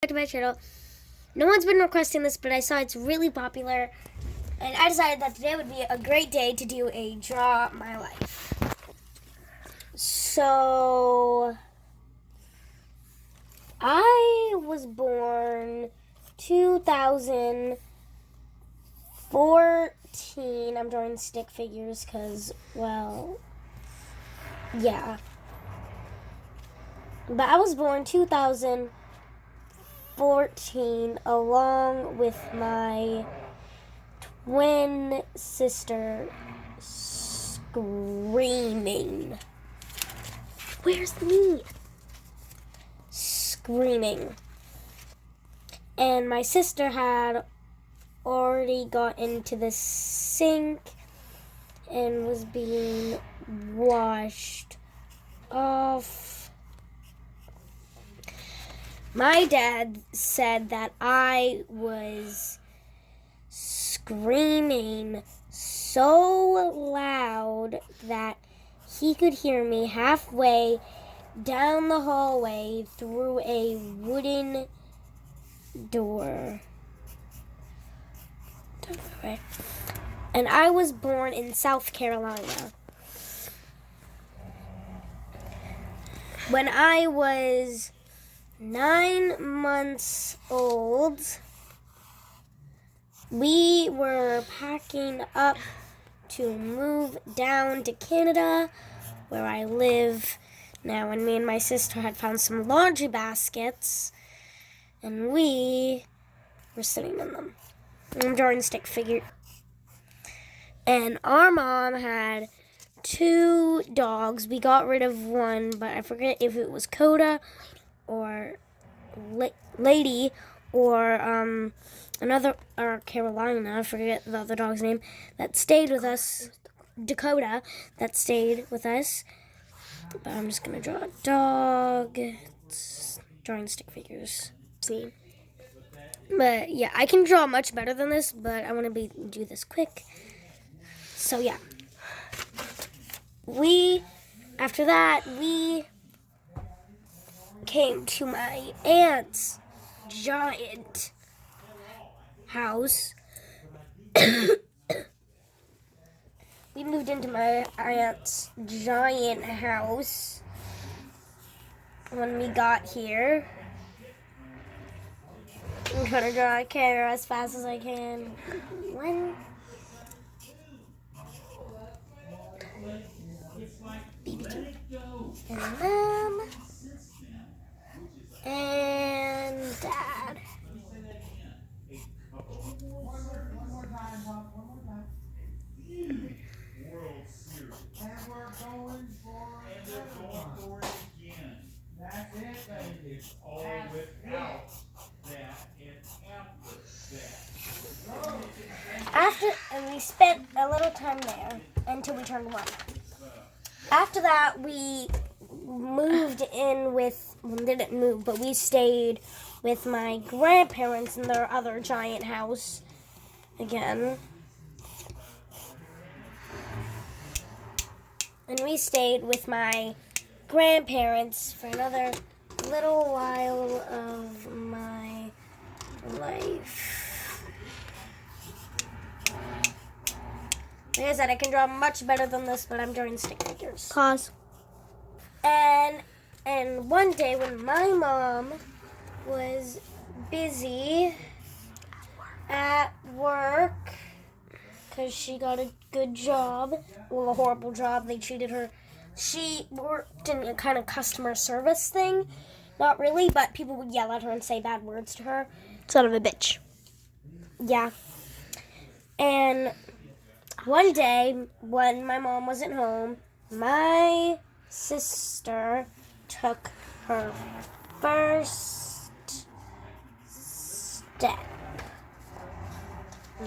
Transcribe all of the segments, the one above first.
Back to my channel. No one's been requesting this, but I saw it's really popular, and I decided that today would be a great day to do a Draw My Life. So, I was born 2014. I'm drawing stick figures because, well, yeah. But I was born 2014 along with my twin sister screaming. Where's me? Screaming. And my sister had already got into the sink and was being washed off. My dad said that I was screaming so loud that he could hear me halfway down the hallway through a wooden door. And I was born in South Carolina. When I was 9 months old, we were packing up to move down to Canada, where I live now, and me and my sister had found some laundry baskets, and we were sitting in them. I'm drawing stick figure. And our mom had 2 dogs. We got rid of one, but I forget if it was Coda or Lady or another, or Carolina, I forget the other dog's name, that stayed with us, Dakota, that stayed with us. But I'm just gonna draw a dog. It's drawing stick figures. See? But yeah, I can draw much better than this, but I want to do this quick. So yeah. After that, we came to my aunt's giant house. We moved into my aunt's giant house when we got here. I'm trying to draw a camera as fast as I can. One. BB2. And Mom. And Dad. And we spent a little time there until we turned 1. After that, we moved in didn't move, but we stayed with my grandparents in their other giant house again. And we stayed with my grandparents for another little while of my life. Like I said, I can draw much better than this, but I'm drawing stick figures. Pause. And one day when my mom was busy at work, because she got a good job, well, a horrible job, they treated her. She worked in a kind of customer service thing. Not really, but people would yell at her and say bad words to her. Son of a bitch. Yeah. And one day, when my mom wasn't home, my sister took her first step.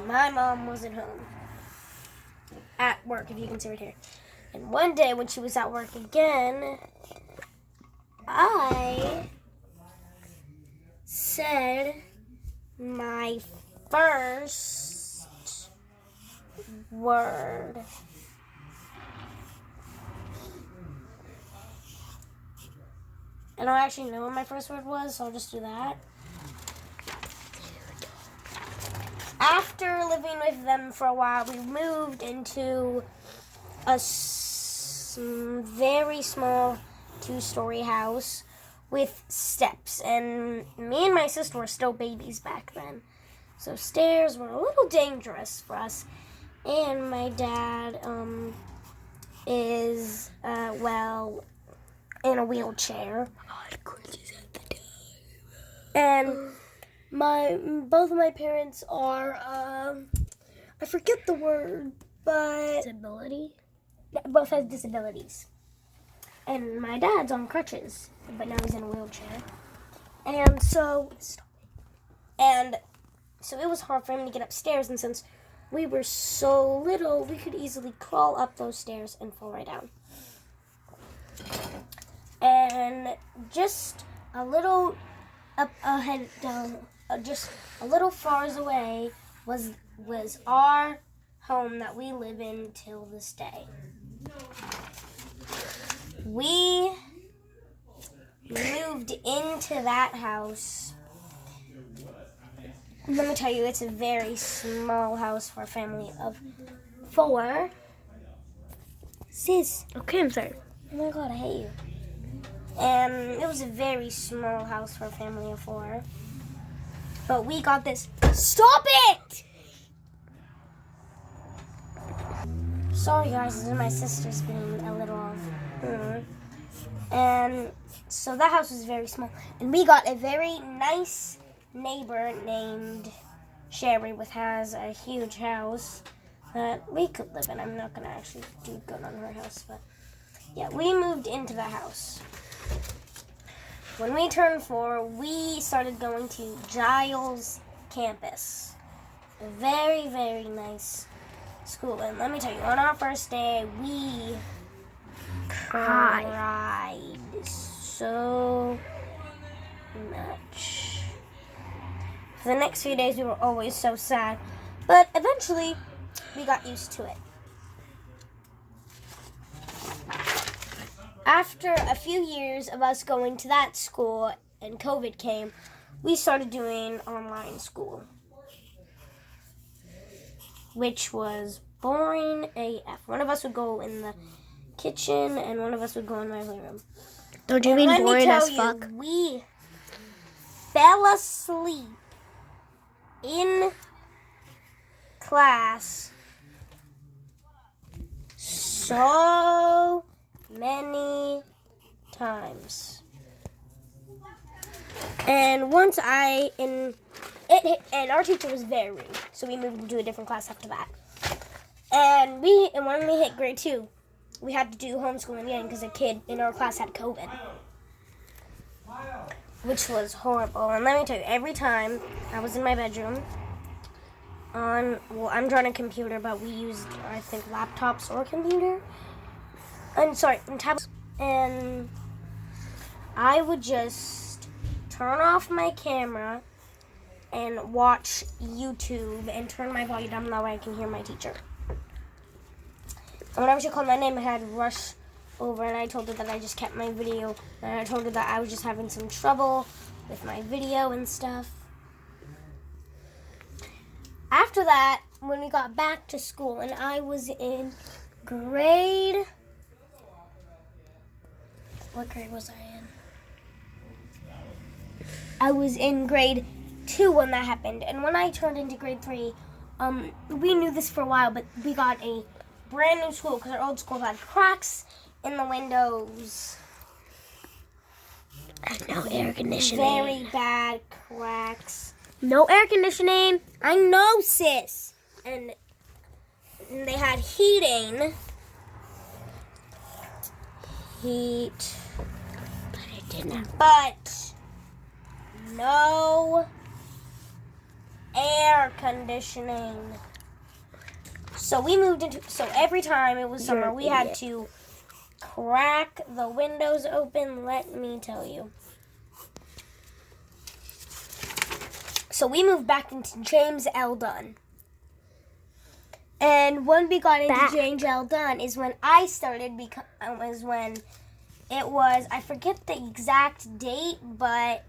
My mom wasn't home. At work, if you can see right here. And one day, when she was at work again, I said my first word. I don't actually know what my first word was, so I'll just do that. After living with them for a while, we moved into a very small 2-story house with steps. And me and my sister were still babies back then. So stairs were a little dangerous for us. And my dad is, in a wheelchair. And both of my parents are, I forget the word, but... Disability? Both have disabilities. And my dad's on crutches, but now he's in a wheelchair. And so it was hard for him to get upstairs, and since we were so little, we could easily crawl up those stairs and fall right down. And just a little up ahead, just a little far away was our home that we live in till this day. We moved into that house. Let me tell you, it's a very small house for a family of 4. Sis. Okay, I'm sorry. Oh my God, I hate you. It was a very small house for a family of 4. But we got this. Stop it! Sorry guys, this is my sister's being a little off. And so that house was very small. And we got a very nice neighbor named Sherry, which has a huge house that we could live in. I'm not going to actually do good on her house, but yeah, we moved into the house. When we turned 4, we started going to Giles campus. A very, very nice school. And let me tell you, on our first day, we cried so much. For the next few days, we were always so sad. But eventually, we got used to it. After a few years of us going to that school and COVID came, we started doing online school, which was boring AF. One of us would go in the kitchen and one of us would go in my living room. Don't you mean boring as fuck? We fell asleep in class so many times. And once and our teacher was very rude, so we moved into a different class after that. And when we hit grade 2, we had to do homeschooling again because a kid in our class had COVID, which was horrible. And let me tell you, every time I was in my bedroom I'm drawing a computer, but we used, I think, laptops or computer. Tablets. And I would just turn off my camera and watch YouTube and turn my volume down, that way I can hear my teacher. And whenever she called my name, I had to rush over, and I told her that I just kept my video, and I told her that I was just having some trouble with my video and stuff. After that, when we got back to school, and I was in grade... What grade was I in? I was in grade 2 when that happened. And when I turned into grade 3, we knew this for a while, but we got a brand new school because our old school had cracks in the windows. And no air conditioning. Very bad cracks. No air conditioning. I know, sis. And they had heat. But it didn't. But no air conditioning. So every time it was summer, we had to crack the windows open, let me tell you. So we moved back into James L. Dunn. And when we got into James L. Dunn is when I started, I forget the exact date, but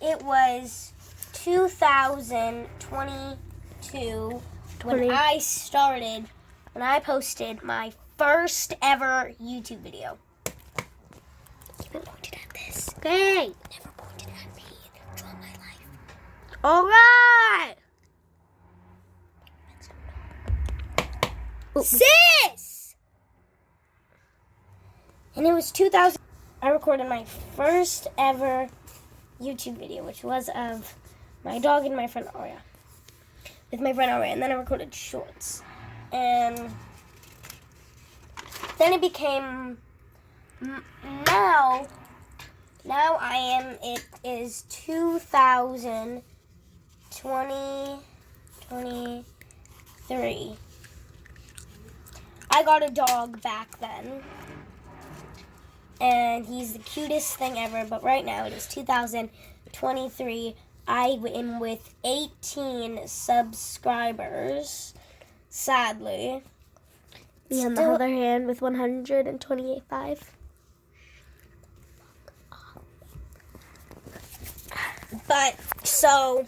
it was 2022. to when I posted my first ever YouTube video. Never pointed at this. Okay. Never pointed at me. Draw my life. All right. Sis! And it was 2000. I recorded my first ever YouTube video, which was of my dog and my friend Aria. With my friend Aria. And then I recorded shorts. And then it became... Now it is 2023. I got a dog back then. And he's the cutest thing ever. But right now it is 2023. I am with 18 subscribers. Sadly. Me on the other hand with 128.5. But, so,